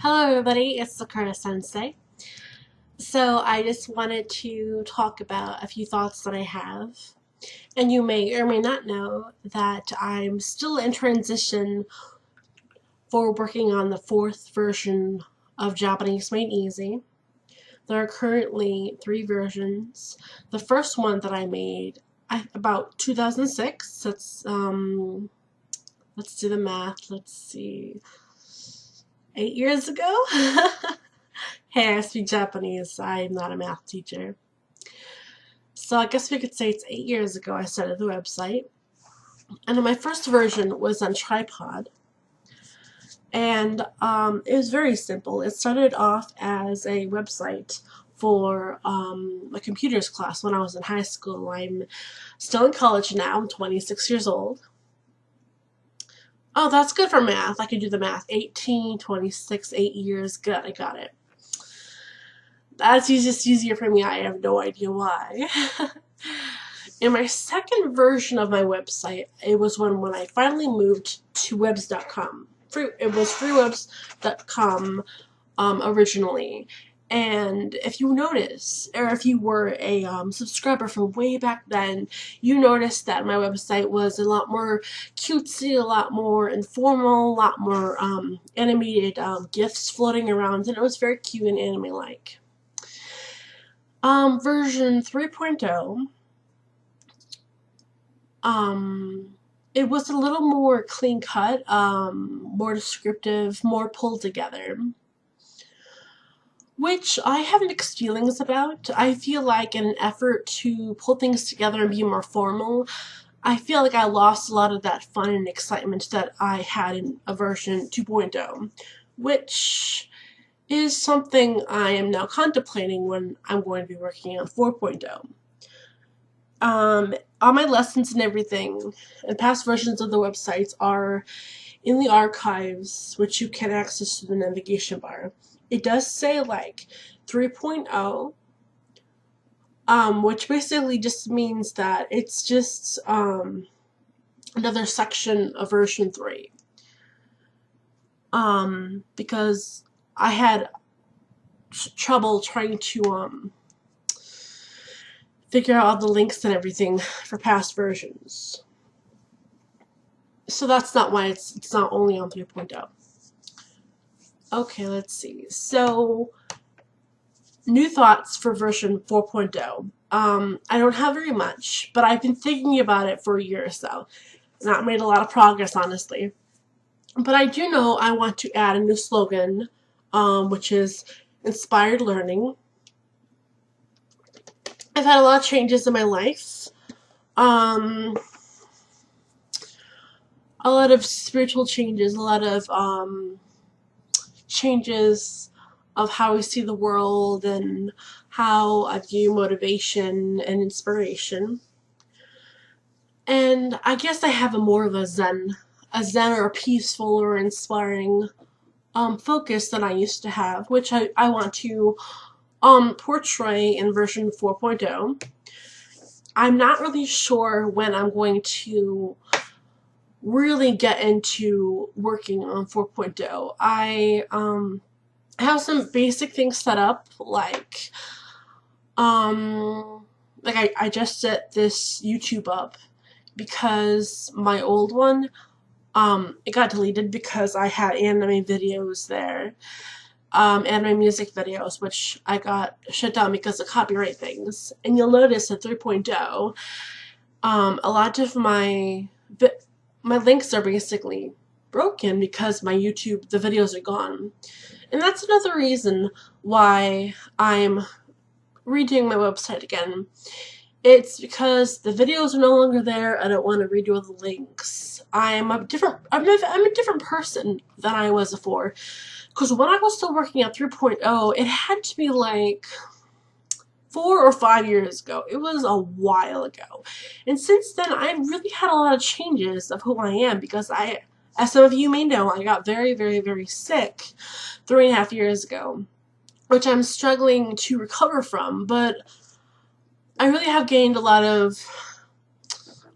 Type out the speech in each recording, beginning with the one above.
Hello everybody, it's Sakura Sensei. So I just wanted to talk about a few thoughts that I have. And you may or may not know that I'm still in transition for working on the fourth version of Japanese Made Easy. There are currently 3 versions. The first one that I made about 2006. Let's do the math. Let's see. 8 years ago? Hey, I speak Japanese. I'm not a math teacher. So I guess we could say it's 8 years ago I started the website. And my first version was on tripod. And it was very simple. It started off as a website for a computers class when I was in high school. I'm still in college now. I'm 26 years old. Oh, that's good for math. I can do the math. 18, 26, 8 years. Good, I got it. That's just easier for me. I have no idea why. In my second version of my website, it was when I finally moved to webs.com. It was freewebs.com originally. And if you notice, or if you were a subscriber from way back then, you noticed that my website was a lot more cutesy, a lot more informal, a lot more animated GIFs floating around, and it was very cute and anime-like. Version 3.0, it was a little more clean cut, more descriptive, more pulled together, which I have mixed feelings about. I feel like in an effort to pull things together and be more formal, I feel like I lost a lot of that fun and excitement that I had in a version 2.0, which is something I am now contemplating when I'm going to be working on 4.0. All my lessons and everything and past versions of the websites are in the archives, which you can access through the navigation bar. It does say like 3.0, which basically just means that it's just another section of version 3. Because I had trouble trying to figure out all the links and everything for past versions. So that's not why it's not only on 3.0. Okay, let's see. So, new thoughts for version 4.0. I don't have very much, but I've been thinking about it for a year or so. Not made a lot of progress, honestly. But I do know I want to add a new slogan, which is inspired learning. I've had a lot of changes in my life. A lot of spiritual changes, a lot of changes of how we see the world and how I view motivation and inspiration. And I guess I have more of a zen or a peaceful or inspiring focus than I used to have, which I want to portray in version 4.0. I'm not really sure when I'm going to really get into working on 4.0. I have some basic things set up, like I just set this YouTube up because my old one, it got deleted because I had anime videos there, anime music videos, which I got shut down because of copyright things. And you'll notice at 3.0, a lot of my links are basically broken because my YouTube, the videos are gone. And that's another reason why I'm redoing my website again. It's because the videos are no longer there. I don't want to redo the links. I'm a different person than I was before. Because when I was still working at 3.0, it had to be like 4 or 5 years ago. It was a while ago. And since then, I've really had a lot of changes of who I am because as some of you may know, I got very, very, very sick 3.5 years ago, which I'm struggling to recover from, but I really have gained a lot of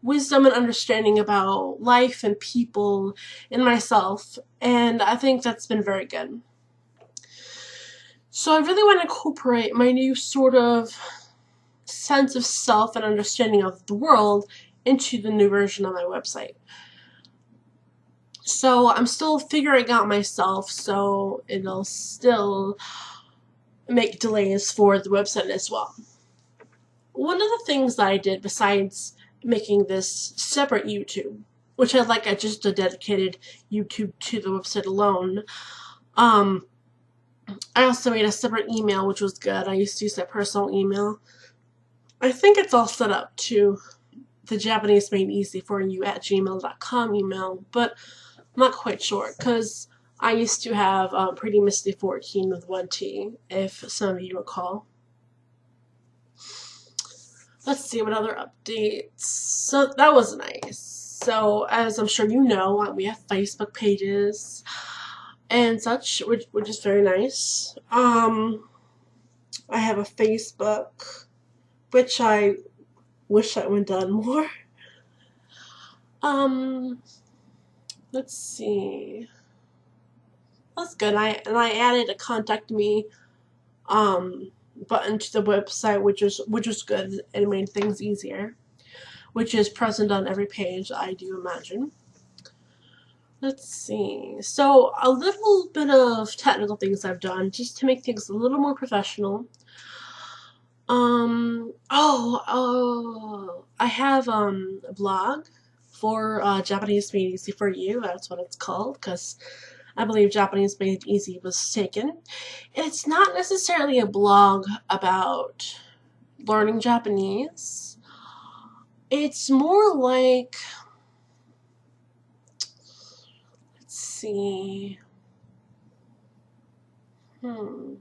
wisdom and understanding about life and people and myself, and I think that's been very good. So I really want to incorporate my new sort of sense of self and understanding of the world into the new version of my website. So I'm still figuring out myself, so it'll still make delays for the website as well. One of the things that I did besides making this separate YouTube, which I just a dedicated YouTube to the website alone, I also made a separate email, which was good. I used to use that personal email. I think it's all set up to the Japanese made easy for you at gmail.com email, but I'm not quite sure because I used to have Pretty Misty 14 with 1T, if some of you recall. Let's see what other updates. So that was nice. So as I'm sure you know, we have Facebook pages and such, which is very nice. I have a Facebook, which I wish I would have done more. Let's see. That's good. And I added a contact me button to the website, which was good and made things easier, which is present on every page, I do imagine. Let's see. So a little bit of technical things I've done just to make things a little more professional. I have a blog for Japanese Made Easy for You. That's what it's called, because I believe Japanese Made Easy was taken. And it's not necessarily a blog about learning Japanese. It's more like, let's see, not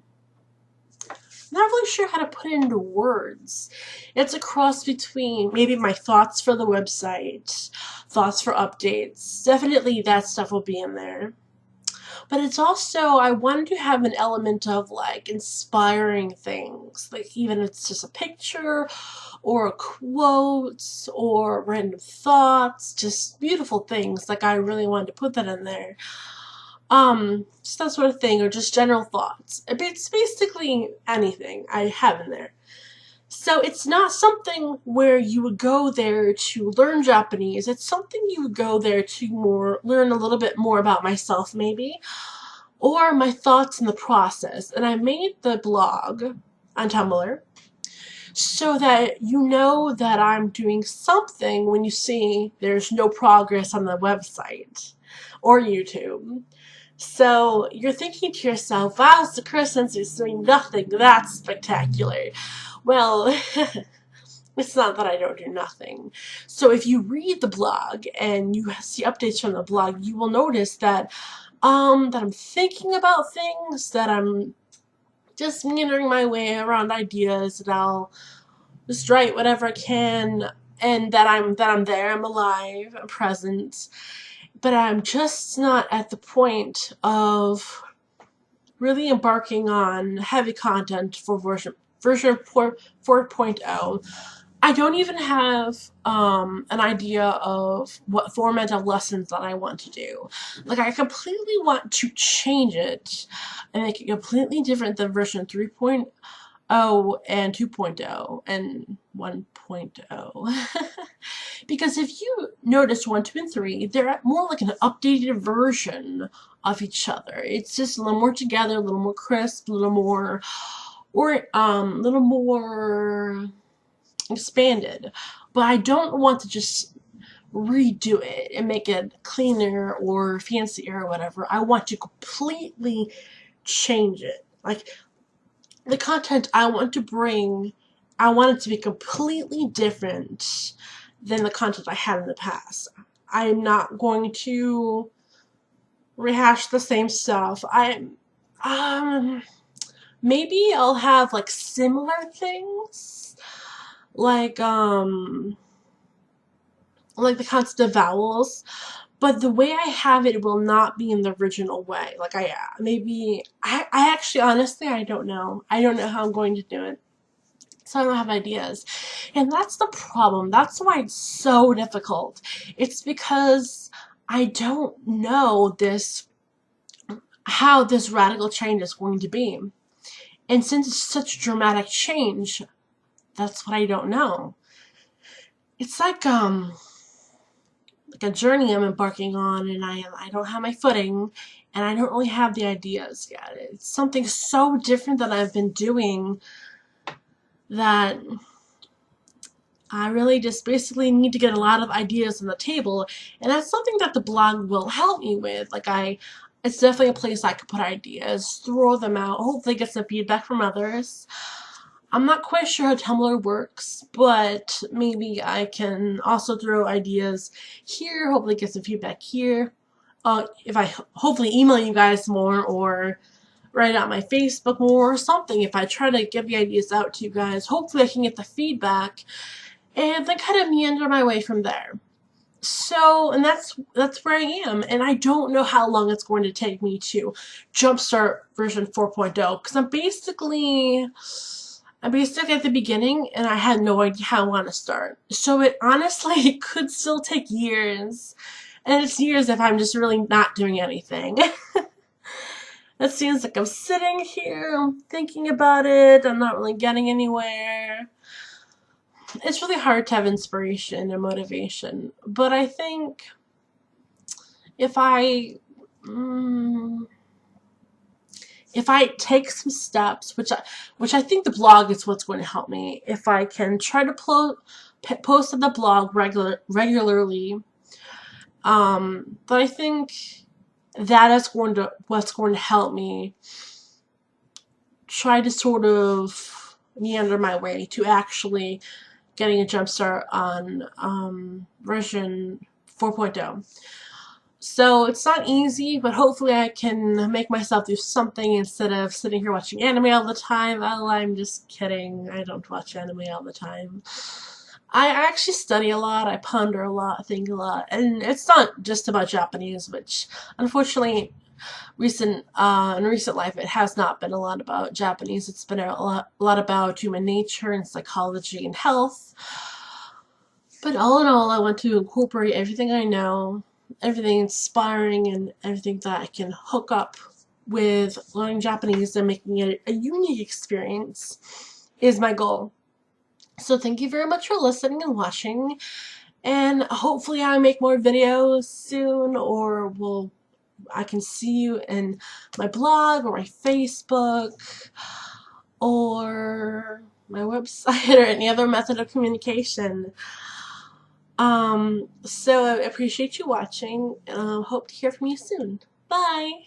really sure how to put it into words. It's a cross between maybe my thoughts for the website, thoughts for updates. Definitely that stuff will be in there. But it's also, I wanted to have an element of like inspiring things, like even if it's just a picture or a quote or random thoughts, just beautiful things. Like I really wanted to put that in there. Just that sort of thing, or just general thoughts. It's basically anything I have in there. So it's not something where you would go there to learn Japanese. It's something you would go there to learn a little bit more about myself, maybe, or my thoughts in the process. And I made the blog on Tumblr so that you know that I'm doing something when you see there's no progress on the website or YouTube. So you're thinking to yourself, wow, so Christmas is doing nothing. That's spectacular. Well, it's not that I don't do nothing. So if you read the blog and you see updates from the blog, you will notice that I'm thinking about things, that I'm just meandering my way around ideas, that I'll just write whatever I can, and that I'm there, I'm alive, I'm present. But I'm just not at the point of really embarking on heavy content for version 4.0. I don't even have an idea of what format of lessons that I want to do. Like, I completely want to change it and make it completely different than version 3.0 and 2.0 and 1.0. Because if you notice 1, 2, and 3, they're more like an updated version of each other. It's just a little more together, a little more crisp, a little more, little more expanded. But I don't want to just redo it and make it cleaner or fancier or whatever. I want to completely change it. Like, the content I want to bring, I want it to be completely different than the content I had in the past. I'm not going to rehash the same stuff. Maybe I'll have like similar things, like the concept of vowels, but the way I have it will not be in the original way. Like I actually, honestly, I don't know. I don't know how I'm going to do it. So I don't have ideas. And that's the problem. That's why it's so difficult. It's because I don't know how this radical change is going to be. And since it's such a dramatic change, that's what I don't know. It's like a journey I'm embarking on, and I don't have my footing, and I don't really have the ideas yet. It's something so different that I've been doing that I really just basically need to get a lot of ideas on the table, and that's something that the blog will help me with. It's definitely a place I could put ideas, throw them out, hopefully get some feedback from others. I'm not quite sure how Tumblr works, but maybe I can also throw ideas here, hopefully get some feedback here. If I hopefully email you guys more, or write out my Facebook more, or something. If I try to get the ideas out to you guys, hopefully I can get the feedback and then kind of meander my way from there. So, and that's where I am, and I don't know how long it's going to take me to jumpstart version 4.0, because I'm basically at the beginning, and I had no idea how I want to start. So it honestly could still take years, and it's years if I'm just really not doing anything. It seems like I'm sitting here, I'm thinking about it, I'm not really getting anywhere. It's really hard to have inspiration and motivation, but I think if I take some steps, which I think the blog is what's going to help me. If I can try to post on the blog regularly, but I think that is what's going to help me try to sort of meander my way to actually getting a jump start on version 4.0. So it's not easy, but hopefully I can make myself do something instead of sitting here watching anime all the time. Oh, I'm just kidding. I don't watch anime all the time. I actually study a lot, I ponder a lot, think a lot, and it's not just about Japanese, which unfortunately in recent life it has not been a lot about Japanese. It's been a lot about human nature and psychology and health. But all in all, I want to incorporate everything I know, everything inspiring, and everything that I can hook up with learning Japanese and making it a unique experience is my goal. So thank you very much for listening and watching, and hopefully I make more videos soon, or I can see you in my blog or my Facebook or my website or any other method of communication. So I appreciate you watching, and I hope to hear from you soon. Bye!